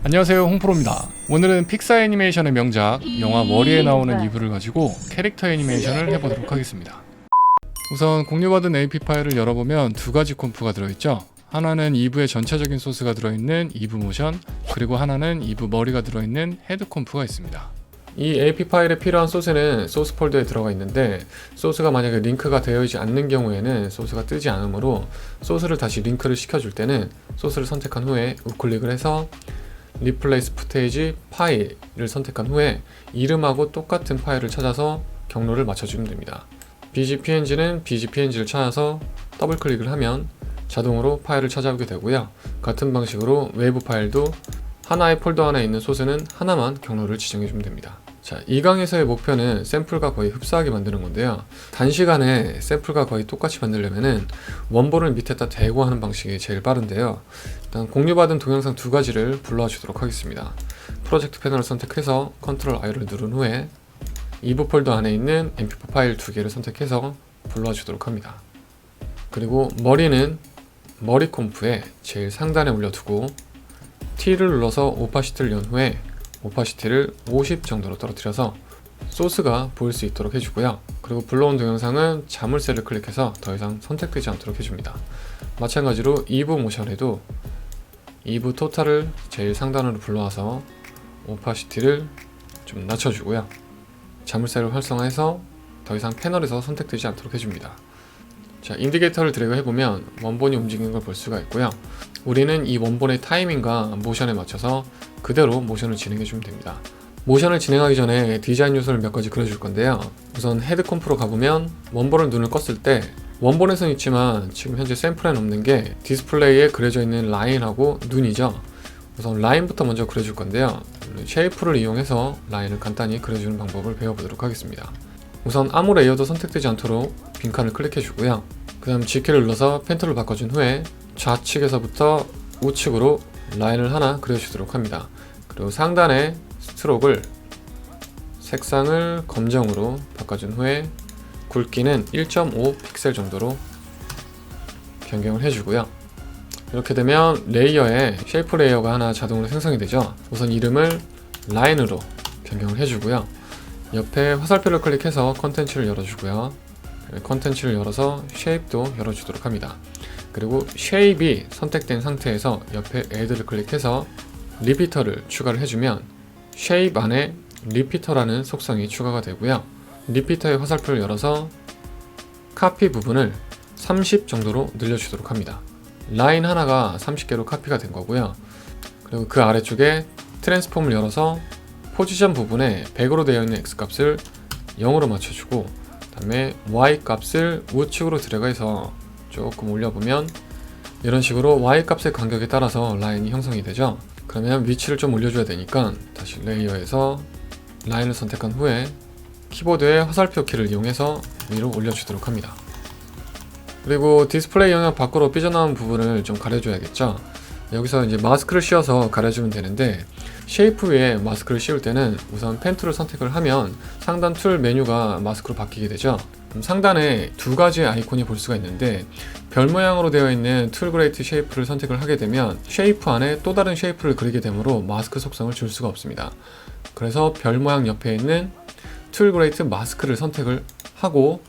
안녕하세요, 홍프로입니다. 오늘은 픽사 애니메이션의 명작 영화 머리에 나오는 이브를 가지고 캐릭터 애니메이션을 해보도록 하겠습니다. 우선 공유받은 AP 파일을 열어보면 두 가지 콤프가 들어있죠. 하나는 이브의 전체적인 소스가 들어있는 이브 모션, 그리고 하나는 이브 머리가 들어있는 헤드 콤프가 있습니다. 이 AP 파일에 필요한 소스는 소스 폴더에 들어가 있는데, 소스가 만약에 링크가 되어 있지 않는 경우에는 소스가 뜨지 않으므로 소스를 다시 링크를 시켜줄 때는 소스를 선택한 후에 우클릭을 해서 리플레이스 푸테이지 파일을 선택한 후에 이름하고 똑같은 파일을 찾아서 경로를 맞춰주면 됩니다. BGPNG는 BGPNG를 찾아서 더블 클릭을 하면 자동으로 파일을 찾아오게 되고요. 같은 방식으로 외부 파일도 하나의 폴더 안에 있는 소스는 하나만 경로를 지정해주면 됩니다. 자, 이 강의에서의 목표는 샘플과 거의 흡사하게 만드는 건데요. 단시간에 샘플과 거의 똑같이 만들려면은 원본을 밑에다 대고 하는 방식이 제일 빠른데요. 일단 공유받은 동영상 두 가지를 불러와 주도록 하겠습니다. 프로젝트 패널을 선택해서 Ctrl I를 누른 후에 이브 폴더 안에 있는 mp4 파일 두 개를 선택해서 불러와 주도록 합니다. 그리고 머리는 머리 콤프에 제일 상단에 올려두고 T를 눌러서 오파시티를 연 후에 오파시티를 50 정도로 떨어뜨려서 소스가 보일 수 있도록 해주고요. 그리고 불러온 동영상은 자물쇠를 클릭해서 더 이상 선택되지 않도록 해줍니다. 마찬가지로 이브 모션에도 이브 토탈을 제일 상단으로 불러와서 오파시티를 좀 낮춰주고요. 자물쇠를 활성화해서 더 이상 패널에서 선택되지 않도록 해줍니다. 자, 인디게이터를 드래그 해보면 원본이 움직이는 걸 볼 수가 있고요. 우리는 이 원본의 타이밍과 모션에 맞춰서 그대로 모션을 진행해주면 됩니다. 모션을 진행하기 전에 디자인 요소를 몇 가지 그려줄 건데요. 우선 헤드 콤프로 가보면 원본을 눈을 껐을 때 원본에선 있지만 지금 현재 샘플에는 없는 게 디스플레이에 그려져 있는 라인하고 눈이죠. 우선 라인부터 먼저 그려줄 건데요. 쉐이프를 이용해서 라인을 간단히 그려주는 방법을 배워보도록 하겠습니다. 우선 아무 레이어도 선택되지 않도록 빈칸을 클릭해주고요. 그 다음 G키를 눌러서 펜툴을 바꿔준 후에 좌측에서부터 우측으로 라인을 하나 그려주도록 합니다. 그리고 상단의 스트로크를 색상을 검정으로 바꿔준 후에 굵기는 1.5 픽셀 정도로 변경을 해주고요. 이렇게 되면 레이어에 쉐이프 레이어가 하나 자동으로 생성이 되죠. 우선 이름을 라인으로 변경을 해주고요. 옆에 화살표를 클릭해서 컨텐츠를 열어주고요. 컨텐츠를 열어서 쉐입도 열어주도록 합니다. 그리고 쉐입이 선택된 상태에서 옆에 애드를 클릭해서 리피터를 추가를 해주면 쉐입 안에 리피터라는 속성이 추가가 되고요. 리피터의 화살표를 열어서 카피 부분을 30 정도로 늘려주도록 합니다. 라인 하나가 30개로 카피가 된 거고요. 그리고 그 아래쪽에 트랜스폼을 열어서 포지션 부분에 100으로 되어 있는 X값을 0으로 맞춰주고 그 다음에 Y값을 우측으로 드래그해서 조금 올려보면 이런 식으로 Y값의 간격에 따라서 라인이 형성이 되죠. 그러면 위치를 좀 올려줘야 되니까 다시 레이어에서 라인을 선택한 후에 키보드의 화살표 키를 이용해서 위로 올려주도록 합니다. 그리고 디스플레이 영역 밖으로 삐져나온 부분을 좀 가려줘야겠죠. 여기서 이제 마스크를 씌워서 가려주면 되는데, 쉐이프 위에 마스크를 씌울 때는 우선 펜 툴을 선택을 하면 상단 툴 메뉴가 마스크로 바뀌게 되죠. 그럼 상단에 두 가지의 아이콘이 볼 수가 있는데, 별 모양으로 되어 있는 툴 그레이트 쉐이프를 선택을 하게 되면 쉐이프 안에 또 다른 쉐이프를 그리게 되므로 마스크 속성을 줄 수가 없습니다. 그래서 별 모양 옆에 있는 툴 그레이트 마스크를 선택을 하고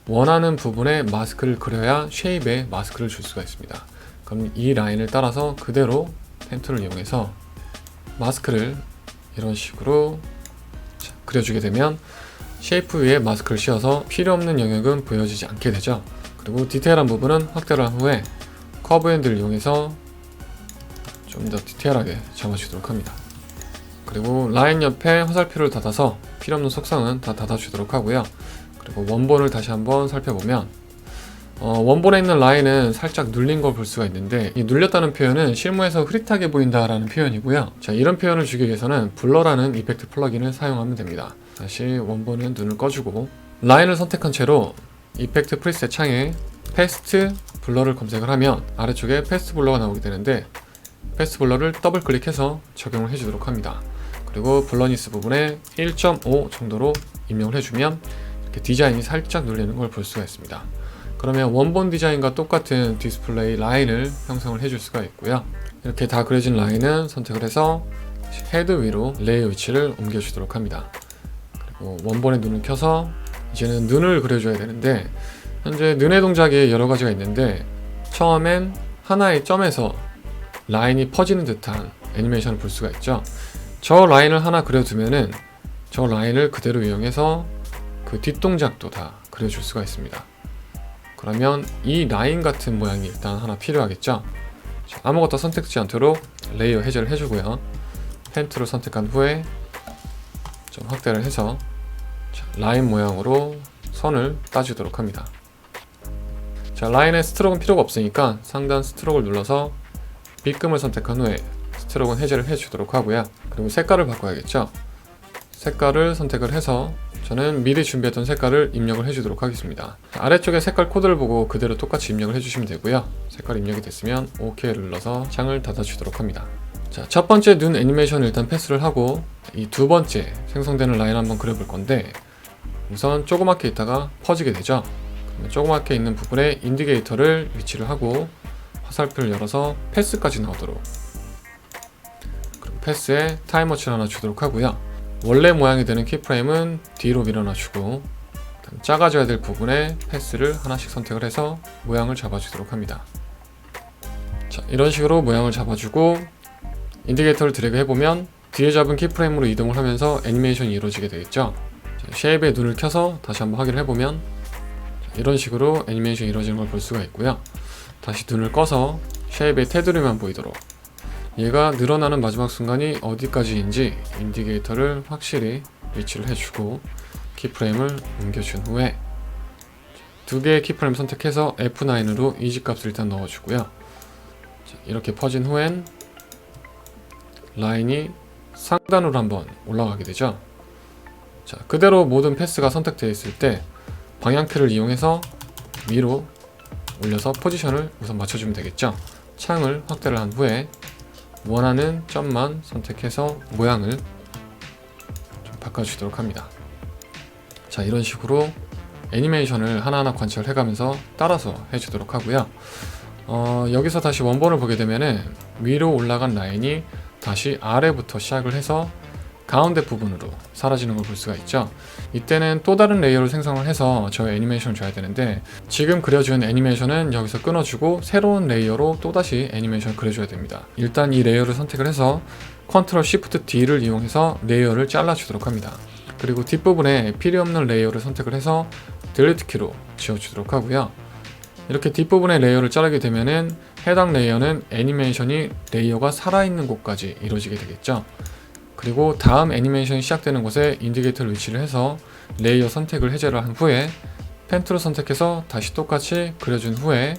원하는 부분에 마스크를 그려야 쉐입에 마스크를 줄 수가 있습니다. 그럼 이 라인을 따라서 그대로 펜 툴을 이용해서 마스크를 이런 식으로 그려주게 되면 쉐이프 위에 마스크를 씌워서 필요 없는 영역은 보여지지 않게 되죠. 그리고 디테일한 부분은 확대를 한 후에 커브 핸들을 이용해서 좀 더 디테일하게 잡아주도록 합니다. 그리고 라인 옆에 화살표를 닫아서 필요 없는 속성은 다 닫아주도록 하고요. 그리고 원본을 다시 한번 살펴보면 원본에 있는 라인은 살짝 눌린 걸 볼 수가 있는데, 이 눌렸다는 표현은 실무에서 흐릿하게 보인다라는 표현이고요. 자, 이런 표현을 주기 위해서는 블러라는 이펙트 플러그인을 사용하면 됩니다. 다시 원본은 눈을 꺼주고 라인을 선택한 채로 이펙트 프리셋 창에 패스트 블러를 검색을 하면 아래쪽에 패스트 블러가 나오게 되는데, 패스트 블러를 더블 클릭해서 적용을 해주도록 합니다. 그리고 블러니스 부분에 1.5 정도로 입력을 해주면 이렇게 디자인이 살짝 눌리는 걸 볼 수가 있습니다. 그러면 원본 디자인과 똑같은 디스플레이 라인을 형성을 해줄 수가 있고요. 이렇게 다 그려진 라인은 선택을 해서 헤드 위로 레이어 위치를 옮겨주도록 합니다. 그리고 원본의 눈을 켜서 이제는 눈을 그려줘야 되는데, 현재 눈의 동작이 여러 가지가 있는데 처음엔 하나의 점에서 라인이 퍼지는 듯한 애니메이션을 볼 수가 있죠. 저 라인을 하나 그려두면은 저 라인을 그대로 이용해서 그 뒷동작도 다 그려줄 수가 있습니다. 그러면 이 라인 같은 모양이 일단 하나 필요하겠죠. 아무것도 선택지 않도록 레이어 해제를 해주고요. 펜 툴을 선택한 후에 좀 확대를 해서 라인 모양으로 선을 따주도록 합니다. 자, 라인에 스트로크는 필요가 없으니까 상단 스트로크를 눌러서 빗금을 선택한 후에 스트로크는 해제를 해주도록 하고요. 그리고 색깔을 바꿔야겠죠. 색깔을 선택을 해서 저는 미리 준비했던 색깔을 입력을 해주도록 하겠습니다. 아래쪽에 색깔 코드를 보고 그대로 똑같이 입력을 해주시면 되고요. 색깔 입력이 됐으면 OK를 눌러서 창을 닫아주도록 합니다. 자, 첫 번째 눈 애니메이션을 일단 패스를 하고 이 두 번째 생성되는 라인 한번 그려볼 건데, 우선 조그맣게 있다가 퍼지게 되죠. 그러면 조그맣게 있는 부분에 인디게이터를 위치를 하고 화살표를 열어서 패스까지 나오도록, 그리고 패스에 타임워치를 하나 주도록 하고요. 원래 모양이 되는 키프레임은 뒤로 밀어놔주고 작아져야 될 부분에 패스를 하나씩 선택을 해서 모양을 잡아주도록 합니다. 자, 이런 식으로 모양을 잡아주고 인디게이터를 드래그 해보면 뒤에 잡은 키프레임으로 이동을 하면서 애니메이션이 이루어지게 되겠죠. 쉐입의 눈을 켜서 다시 한번 확인을 해보면 이런 식으로 애니메이션이 이루어지는 걸 볼 수가 있고요. 다시 눈을 꺼서 쉐입의 테두리만 보이도록, 얘가 늘어나는 마지막 순간이 어디까지인지 인디게이터를 확실히 위치를 해주고 키프레임을 옮겨준 후에 두 개의 키프레임 선택해서 F9으로 이지 값을 일단 넣어주고요. 이렇게 퍼진 후엔 라인이 상단으로 한번 올라가게 되죠. 자, 그대로 모든 패스가 선택되어 있을 때 방향키를 이용해서 위로 올려서 포지션을 우선 맞춰주면 되겠죠. 창을 확대를 한 후에 원하는 점만 선택해서 모양을 좀 바꿔주도록 합니다. 자, 이런 식으로 애니메이션을 하나하나 관찰해가면서 따라서 해주도록 하고요. 여기서 다시 원본을 보게 되면은 위로 올라간 라인이 다시 아래부터 시작을 해서 가운데 부분으로 사라지는 걸 볼 수가 있죠. 이때는 또 다른 레이어를 생성을 해서 저 애니메이션을 줘야 되는데, 지금 그려준 애니메이션은 여기서 끊어주고 새로운 레이어로 또다시 애니메이션을 그려줘야 됩니다. 일단 이 레이어를 선택을 해서 컨트롤 쉬프트 D를 이용해서 레이어를 잘라주도록 합니다. 그리고 뒷부분에 필요 없는 레이어를 선택을 해서 딜리트 키로 지워주도록 하고요. 이렇게 뒷부분의 레이어를 자르게 되면은 해당 레이어는 애니메이션이 레이어가 살아있는 곳까지 이루어지게 되겠죠. 그리고 다음 애니메이션이 시작되는 곳에 인디게이터를 위치를 해서 레이어 선택을 해제를 한 후에 펜 툴을 선택해서 다시 똑같이 그려준 후에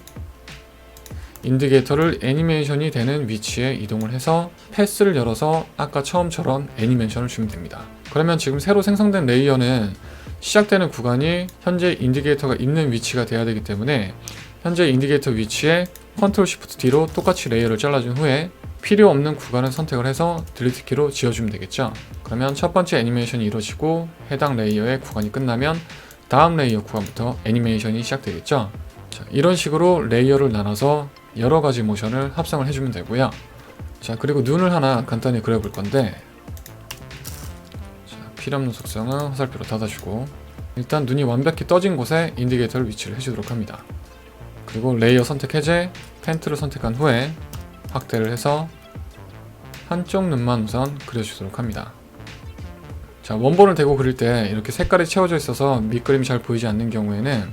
인디게이터를 애니메이션이 되는 위치에 이동을 해서 패스를 열어서 아까 처음처럼 애니메이션을 주면 됩니다. 그러면 지금 새로 생성된 레이어는 시작되는 구간이 현재 인디게이터가 있는 위치가 돼야 되기 때문에 현재 인디게이터 위치에 컨트롤 쉬프트 D로 똑같이 레이어를 잘라준 후에 필요 없는 구간을 선택을 해서 딜리트 키로 지워주면 되겠죠. 그러면 첫 번째 애니메이션이 이루어지고 해당 레이어의 구간이 끝나면 다음 레이어 구간부터 애니메이션이 시작되겠죠. 자, 이런 식으로 레이어를 나눠서 여러 가지 모션을 합성을 해주면 되고요. 자, 그리고 눈을 하나 간단히 그려볼 건데, 자, 필요없는 속성은 화살표로 닫아주고 일단 눈이 완벽히 떠진 곳에 인디게이터를 위치를 해주도록 합니다. 그리고 레이어 선택 해제, 펜 툴을 선택한 후에 확대를 해서 한쪽 눈만 우선 그려주도록 합니다. 자, 원본을 대고 그릴 때 이렇게 색깔이 채워져 있어서 밑그림이 잘 보이지 않는 경우에는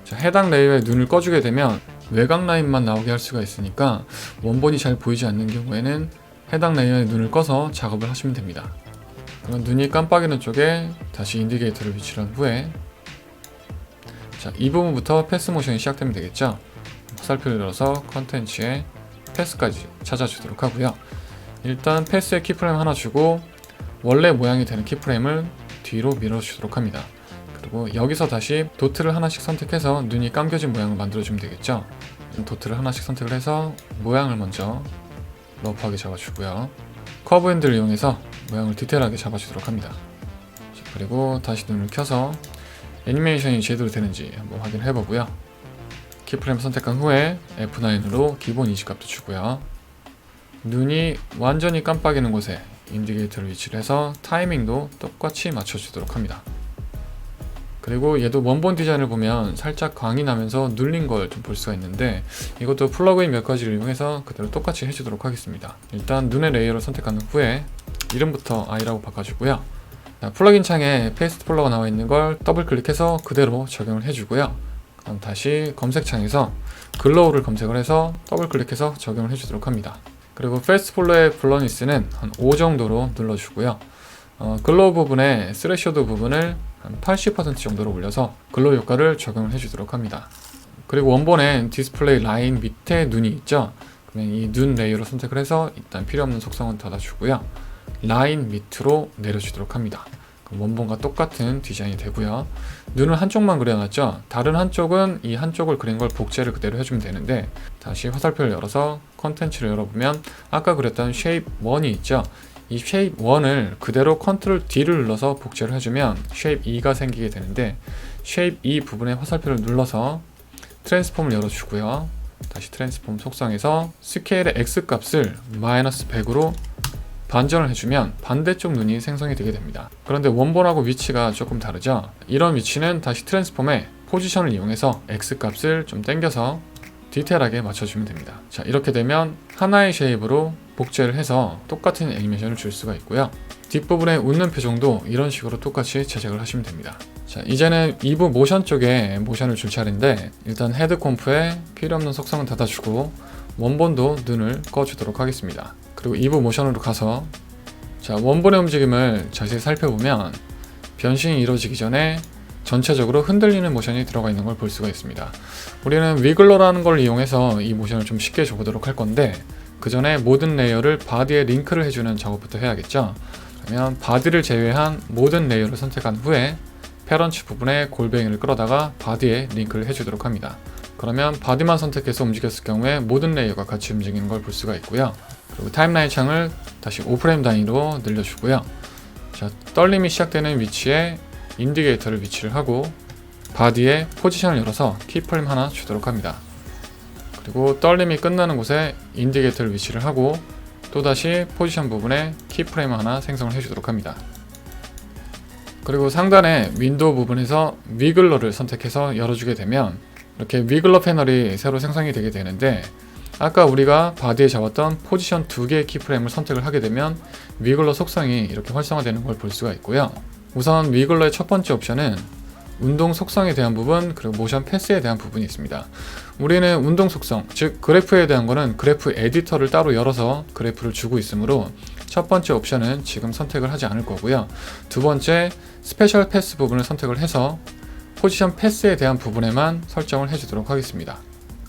자, 해당 레이어에 눈을 꺼주게 되면 외곽 라인만 나오게 할 수가 있으니까 원본이 잘 보이지 않는 경우에는 해당 레이어에 눈을 꺼서 작업을 하시면 됩니다. 그러면 눈이 깜빡이는 쪽에 다시 인디게이터를 위치를 한 후에 자, 이 부분부터 패스 모션이 시작되면 되겠죠. 화살표를 열어서 컨텐츠에 패스까지 찾아주도록 하고요. 일단 패스에 키프레임 하나 주고 원래 모양이 되는 키프레임을 뒤로 밀어주도록 합니다. 그리고 여기서 다시 도트를 하나씩 선택해서 눈이 감겨진 모양을 만들어주면 되겠죠. 도트를 하나씩 선택을 해서 모양을 먼저 러프하게 잡아주고요. 커브 핸들을 이용해서 모양을 디테일하게 잡아주도록 합니다. 자, 그리고 다시 눈을 켜서 애니메이션이 제대로 되는지 한번 확인해 보고요. 키프레임 선택한 후에 F9으로 기본 이식값도 주고요. 눈이 완전히 깜빡이는 곳에 인디게이터를 위치를 해서 타이밍도 똑같이 맞춰주도록 합니다. 그리고 얘도 원본 디자인을 보면 살짝 광이 나면서 눌린 걸 좀 볼 수가 있는데, 이것도 플러그인 몇 가지를 이용해서 그대로 똑같이 해주도록 하겠습니다. 일단 눈의 레이어를 선택한 후에 이름부터 I라고 바꿔주고요. 플러그인 창에 페이스트 폴러가 나와 있는 걸 더블 클릭해서 그대로 적용을 해주고요. 그럼 다시 검색창에서 글로우를 검색을 해서 더블 클릭해서 적용을 해주도록 합니다. 그리고 페이스트 폴러의 블러니스는 한 5 정도로 눌러주고요. 글로우 부분에 스레셔도 부분을 한 80% 정도로 올려서 글로우 효과를 적용을 해주도록 합니다. 그리고 원본엔 디스플레이 라인 밑에 눈이 있죠. 그러면 이 눈 레이어를 선택을 해서 일단 필요없는 속성은 닫아주고요. 라인 밑으로 내려주도록 합니다. 원본과 똑같은 디자인이 되고요. 눈을 한쪽만 그려놨죠. 다른 한쪽은 이 한쪽을 그린 걸 복제를 그대로 해주면 되는데, 다시 화살표를 열어서 컨텐츠를 열어보면 아까 그렸던 쉐입 1이 있죠. 이 쉐입 1을 그대로 컨트롤 D를 눌러서 복제를 해주면 쉐입 2가 생기게 되는데, 쉐입 2 부분에 화살표를 눌러서 트랜스폼을 열어주고요. 다시 트랜스폼 속성에서 스케일의 X 값을 마이너스 100으로 반전을 해주면 반대쪽 눈이 생성이 되게 됩니다. 그런데 원본하고 위치가 조금 다르죠. 이런 위치는 다시 트랜스폼의 포지션을 이용해서 X 값을 좀 당겨서 디테일하게 맞춰주면 됩니다. 자, 이렇게 되면 하나의 쉐입으로 복제를 해서 똑같은 애니메이션을 줄 수가 있고요. 뒷부분에 웃는 표정도 이런 식으로 똑같이 제작을 하시면 됩니다. 자, 이제는 2부 모션 쪽에 모션을 줄 차례인데, 일단 헤드 콤프에 필요없는 속성은 닫아주고 원본도 눈을 꺼주도록 하겠습니다. 그리고 2부 모션으로 가서 원본의 움직임을 자세히 살펴보면 변신이 이루어지기 전에 전체적으로 흔들리는 모션이 들어가 있는 걸 볼 수가 있습니다. 우리는 위글러라는 걸 이용해서 이 모션을 좀 쉽게 줘보도록 할 건데, 그 전에 모든 레이어를 바디에 링크를 해주는 작업부터 해야겠죠. 그러면 바디를 제외한 모든 레이어를 선택한 후에 페런치 부분에 골뱅이를 끌어다가 바디에 링크를 해주도록 합니다. 그러면 바디만 선택해서 움직였을 경우에 모든 레이어가 같이 움직이는 걸 볼 수가 있고요. 그리고 타임라인 창을 다시 5프레임 단위로 늘려주고요. 자, 떨림이 시작되는 위치에 인디게이터를 위치를 하고 바디에 포지션을 열어서 키프레임 하나 주도록 합니다. 그리고 떨림이 끝나는 곳에 인디게이터를 위치를 하고 또다시 포지션 부분에 키프레임 하나 생성을 해주도록 합니다. 그리고 상단에 윈도우 부분에서 위글러를 선택해서 열어주게 되면 이렇게 위글러 패널이 새로 생성이 되게 되는데, 아까 우리가 바디에 잡았던 포지션 2개의 키프레임을 선택을 하게 되면 위글러 속성이 이렇게 활성화되는 걸 볼 수가 있고요. 우선 위글러의 첫 번째 옵션은 운동 속성에 대한 부분, 그리고 모션 패스에 대한 부분이 있습니다. 우리는 운동 속성, 즉 그래프에 대한 거는 그래프 에디터를 따로 열어서 그래프를 주고 있으므로 첫 번째 옵션은 지금 선택을 하지 않을 거고요. 두 번째, 스페셜 패스 부분을 선택을 해서 포지션 패스에 대한 부분에만 설정을 해주도록 하겠습니다.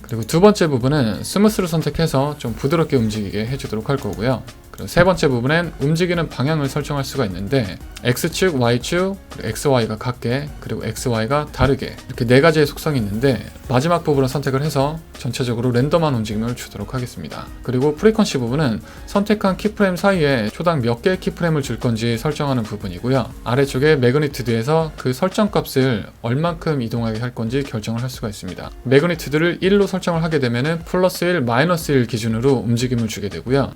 그리고 두 번째 부분은 스무스를 선택해서 좀 부드럽게 움직이게 해주도록 할 거고요. 그리고 세 번째 부분엔 움직이는 방향을 설정할 수가 있는데, X축, Y축, 그리고 XY가 같게, 그리고 XY가 다르게, 이렇게 네 가지의 속성이 있는데 마지막 부분을 선택을 해서 전체적으로 랜덤한 움직임을 주도록 하겠습니다. 그리고 프리퀀시 부분은 선택한 키프레임 사이에 초당 몇 개의 키프레임을 줄 건지 설정하는 부분이고요. 아래쪽에 매그니튜드에서 그 설정 값을 얼만큼 이동하게 할 건지 결정을 할 수가 있습니다. 매그니튜드를 1로 설정을 하게 되면 플러스 1, 마이너스 1 기준으로 움직임을 주게 되고요.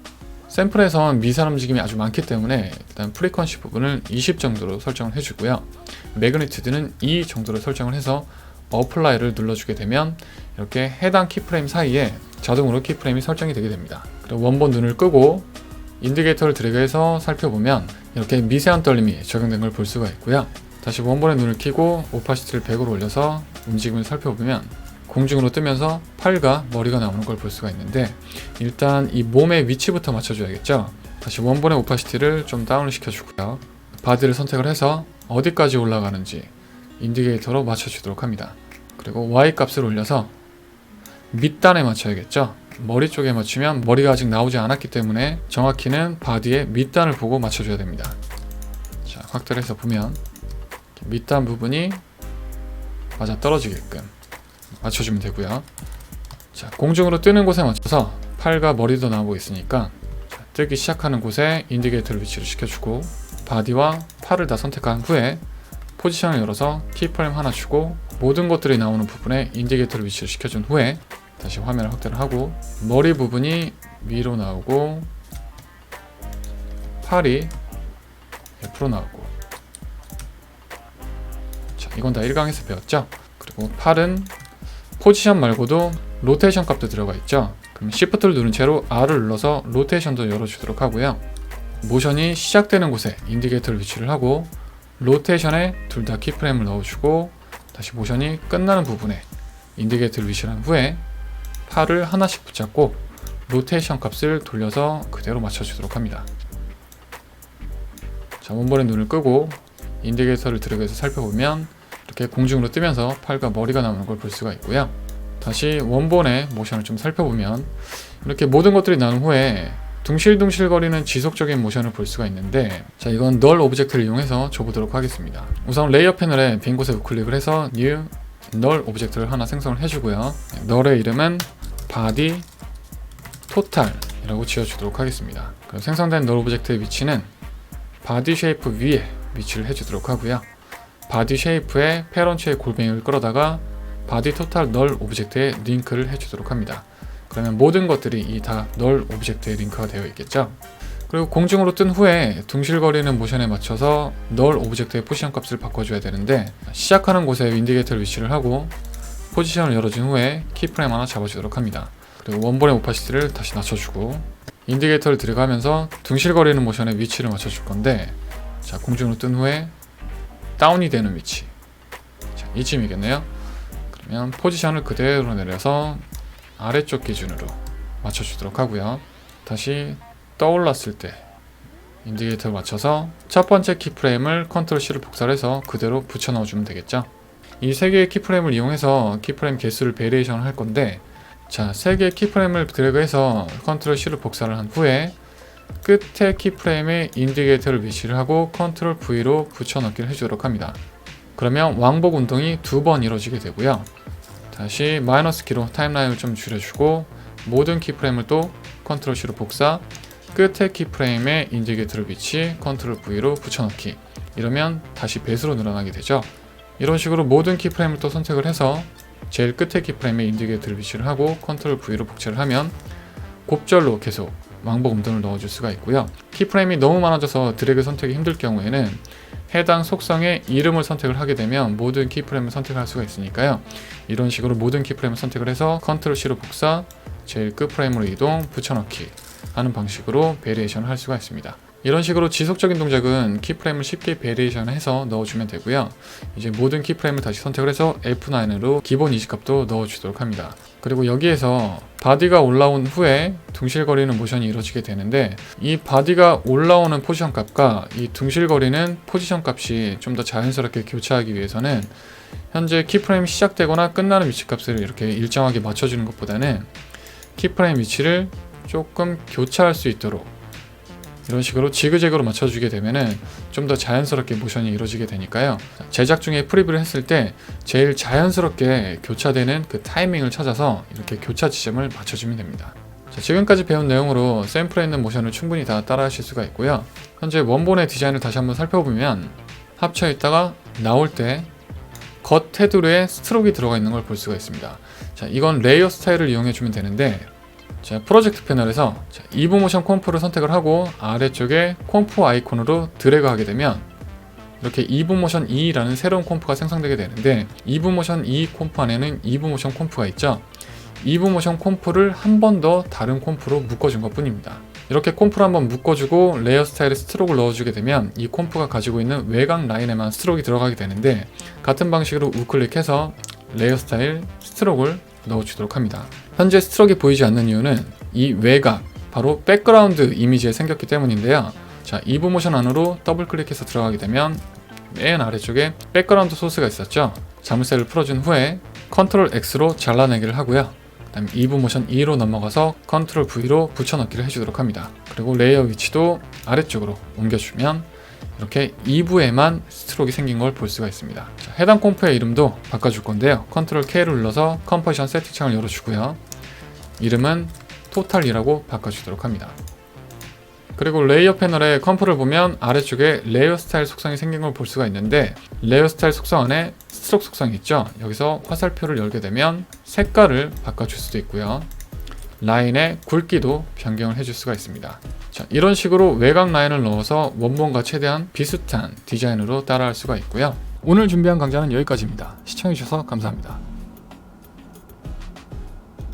샘플에선 미세한 움직임이 아주 많기 때문에 일단 프리퀀시 부분을 20 정도로 설정을 해주고요. 매그니튜드는 2 정도로 설정을 해서 어플라이를 눌러주게 되면 이렇게 해당 키프레임 사이에 자동으로 키프레임이 설정이 되게 됩니다. 그리고 원본 눈을 끄고 인디게이터를 드래그해서 살펴보면 이렇게 미세한 떨림이 적용된 걸 볼 수가 있고요. 다시 원본의 눈을 켜고 오파시티를 100으로 올려서 움직임을 살펴보면 공중으로 뜨면서 팔과 머리가 나오는 걸 볼 수가 있는데, 일단 이 몸의 위치부터 맞춰줘야겠죠. 다시 원본의 오파시티를 좀 다운을 시켜주고요. 바디를 선택을 해서 어디까지 올라가는지 인디게이터로 맞춰주도록 합니다. 그리고 Y 값을 올려서 밑단에 맞춰야겠죠. 머리 쪽에 맞추면 머리가 아직 나오지 않았기 때문에 정확히는 바디의 밑단을 보고 맞춰줘야 됩니다. 자, 확대를 해서 보면 밑단 부분이 맞아 떨어지게끔 맞춰주면 되고요. 자, 공중으로 뜨는 곳에 맞춰서 팔과 머리도 나오고 있으니까 뜨기 시작하는 곳에 인디게이터를 위치를 시켜주고 바디와 팔을 다 선택한 후에 포지션을 열어서 키프레임 하나 주고 모든 것들이 나오는 부분에 인디게이터를 위치를 시켜준 후에 다시 화면을 확대를 하고 머리 부분이 위로 나오고 팔이 옆으로 나오고, 자, 이건 다 1강에서 배웠죠. 그리고 팔은 포지션 말고도 로테이션 값도 들어가 있죠. 그럼 Shift를 누른 채로 R을 눌러서 로테이션도 열어주도록 하고요. 모션이 시작되는 곳에 인디게이터를 위치를 하고 로테이션에 둘 다 키프레임을 넣어주고 다시 모션이 끝나는 부분에 인디게이터를 위치한 후에 팔을 하나씩 붙잡고 로테이션 값을 돌려서 그대로 맞춰주도록 합니다. 자, 원본의 눈을 끄고 인디게이터를 드래그해서 살펴보면 이렇게 공중으로 뜨면서 팔과 머리가 나오는 걸 볼 수가 있고요. 다시 원본의 모션을 좀 살펴보면 이렇게 모든 것들이 나온 후에 둥실둥실거리는 지속적인 모션을 볼 수가 있는데, 자, 이건 널 오브젝트를 이용해서 줘보도록 하겠습니다. 우선 레이어 패널에 빈 곳에 우클릭을 해서 New 널 오브젝트를 하나 생성을 해주고요. 널의 이름은 Body Total 이라고 지어주도록 하겠습니다. 그리고 생성된 널 오브젝트의 위치는 바디 쉐이프 위에 위치를 해주도록 하고요. 바디 쉐이프에 페런츠의 골뱅이를 끌어다가 바디 토탈 널 오브젝트에 링크를 해주도록 합니다. 그러면 모든 것들이 이 다 널 오브젝트에 링크가 되어 있겠죠. 그리고 공중으로 뜬 후에 둥실거리는 모션에 맞춰서 널 오브젝트의 포지션 값을 바꿔줘야 되는데, 시작하는 곳에 인디게이터를 위치를 하고 포지션을 열어준 후에 키프레임 하나 잡아주도록 합니다. 그리고 원본의 오파시티를 다시 낮춰주고 인디게이터를 들어가면서 둥실거리는 모션의 위치를 맞춰줄 건데, 자, 공중으로 뜬 후에 다운이 되는 위치, 자, 이쯤이겠네요. 그러면 포지션을 그대로 내려서 아래쪽 기준으로 맞춰주도록 하고요. 다시 떠올랐을 때 인디게이터를 맞춰서 첫 번째 키프레임을 컨트롤 C로 복사를 해서 그대로 붙여 넣어주면 되겠죠. 이 세 개의 키프레임을 이용해서 키프레임 개수를 베리에이션을 할 건데, 자, 세 개의 키프레임을 드래그해서 컨트롤 C로 복사를 한 후에 끝에 키프레임에 인디게이터를 위치를 하고 컨트롤 V로 붙여넣기를 해주도록 합니다. 그러면 왕복 운동이 2번 이루어지게 되고요. 다시 마이너스 키로 타임라인을 좀 줄여주고 모든 키프레임을 또 컨트롤 C로 복사, 끝에 키프레임에 인디게이터를 위치, 컨트롤 V로 붙여넣기, 이러면 다시 배수로 늘어나게 되죠. 이런 식으로 모든 키프레임을 또 선택을 해서 제일 끝에 키프레임에 인디게이터를 위치를 하고 컨트롤 V로 복제를 하면 곱절로 계속 왕복 운동을 넣어줄 수가 있고요. 키프레임이 너무 많아져서 드래그 선택이 힘들 경우에는 해당 속성의 이름을 선택을 하게 되면 모든 키프레임을 선택할 수가 있으니까요. 이런 식으로 모든 키프레임을 선택을 해서 컨트롤 C로 복사, 제일 끝 프레임으로 이동, 붙여넣기 하는 방식으로 베리에이션을 할 수가 있습니다. 이런 식으로 지속적인 동작은 키프레임을 쉽게 베리에이션해서 넣어주면 되고요. 이제 모든 키프레임을 다시 선택을 해서 F9으로 기본 이식값도 넣어주도록 합니다. 그리고 여기에서 바디가 올라온 후에 둥실거리는 모션이 이루어지게 되는데, 이 바디가 올라오는 포지션 값과 이 둥실거리는 포지션 값이 좀 더 자연스럽게 교차하기 위해서는 현재 키프레임이 시작되거나 끝나는 위치 값을 이렇게 일정하게 맞춰주는 것보다는 키프레임 위치를 조금 교차할 수 있도록 이런 식으로 지그재그로 맞춰주게 되면은 좀 더 자연스럽게 모션이 이루어지게 되니까요. 제작 중에 프리뷰를 했을 때 제일 자연스럽게 교차되는 그 타이밍을 찾아서 이렇게 교차 지점을 맞춰주면 됩니다. 자, 지금까지 배운 내용으로 샘플에 있는 모션을 충분히 다 따라 하실 수가 있고요. 현재 원본의 디자인을 다시 한번 살펴보면 합쳐 있다가 나올 때 겉 테두리에 스트로크가 들어가 있는 걸 볼 수가 있습니다. 자, 이건 레이어 스타일을 이용해 주면 되는데, 자, 프로젝트 패널에서 이브 모션 콤프를 선택을 하고 아래쪽에 콤프 아이콘으로 드래그 하게 되면 이렇게 이브 모션 2라는 새로운 콤프가 생성되게 되는데, 이브 모션 2 콤프 안에는 이브 모션 콤프가 있죠. 이브 모션 콤프를 한 번 더 다른 콤프로 묶어준 것 뿐입니다. 이렇게 콤프를 한번 묶어주고 레이어 스타일에 스트로크를 넣어주게 되면 이 콤프가 가지고 있는 외곽 라인에만 스트로크가 들어가게 되는데, 같은 방식으로 우클릭해서 레이어 스타일 스트로크를 넣어주도록 합니다. 현재 스트로크가 보이지 않는 이유는 이 외곽, 바로 백그라운드 이미지에 생겼기 때문인데요. 자, 이브 모션 안으로 더블 클릭해서 들어가게 되면 맨 아래쪽에 백그라운드 소스가 있었죠. 자물쇠를 풀어준 후에 컨트롤 X로 잘라내기를 하고요. 그 다음에 이브 모션 2로 넘어가서 컨트롤 V로 붙여넣기를 해주도록 합니다. 그리고 레이어 위치도 아래쪽으로 옮겨주면 이렇게 2부에만 스트로크가 생긴 걸 볼 수가 있습니다. 자, 해당 콤프의 이름도 바꿔줄 건데요. 컨트롤 K를 눌러서 컴포지션 세팅창을 열어주고요. 이름은 토탈이라고 바꿔주도록 합니다. 그리고 레이어 패널의 컴프를 보면 아래쪽에 레이어 스타일 속성이 생긴 걸 볼 수가 있는데, 레이어 스타일 속성 안에 스트로크 속성이 있죠. 여기서 화살표를 열게 되면 색깔을 바꿔줄 수도 있고요, 라인의 굵기도 변경을 해줄 수가 있습니다. 자, 이런 식으로 외곽 라인을 넣어서 원본과 최대한 비슷한 디자인으로 따라할 수가 있고요. 오늘 준비한 강좌는 여기까지입니다. 시청해주셔서 감사합니다.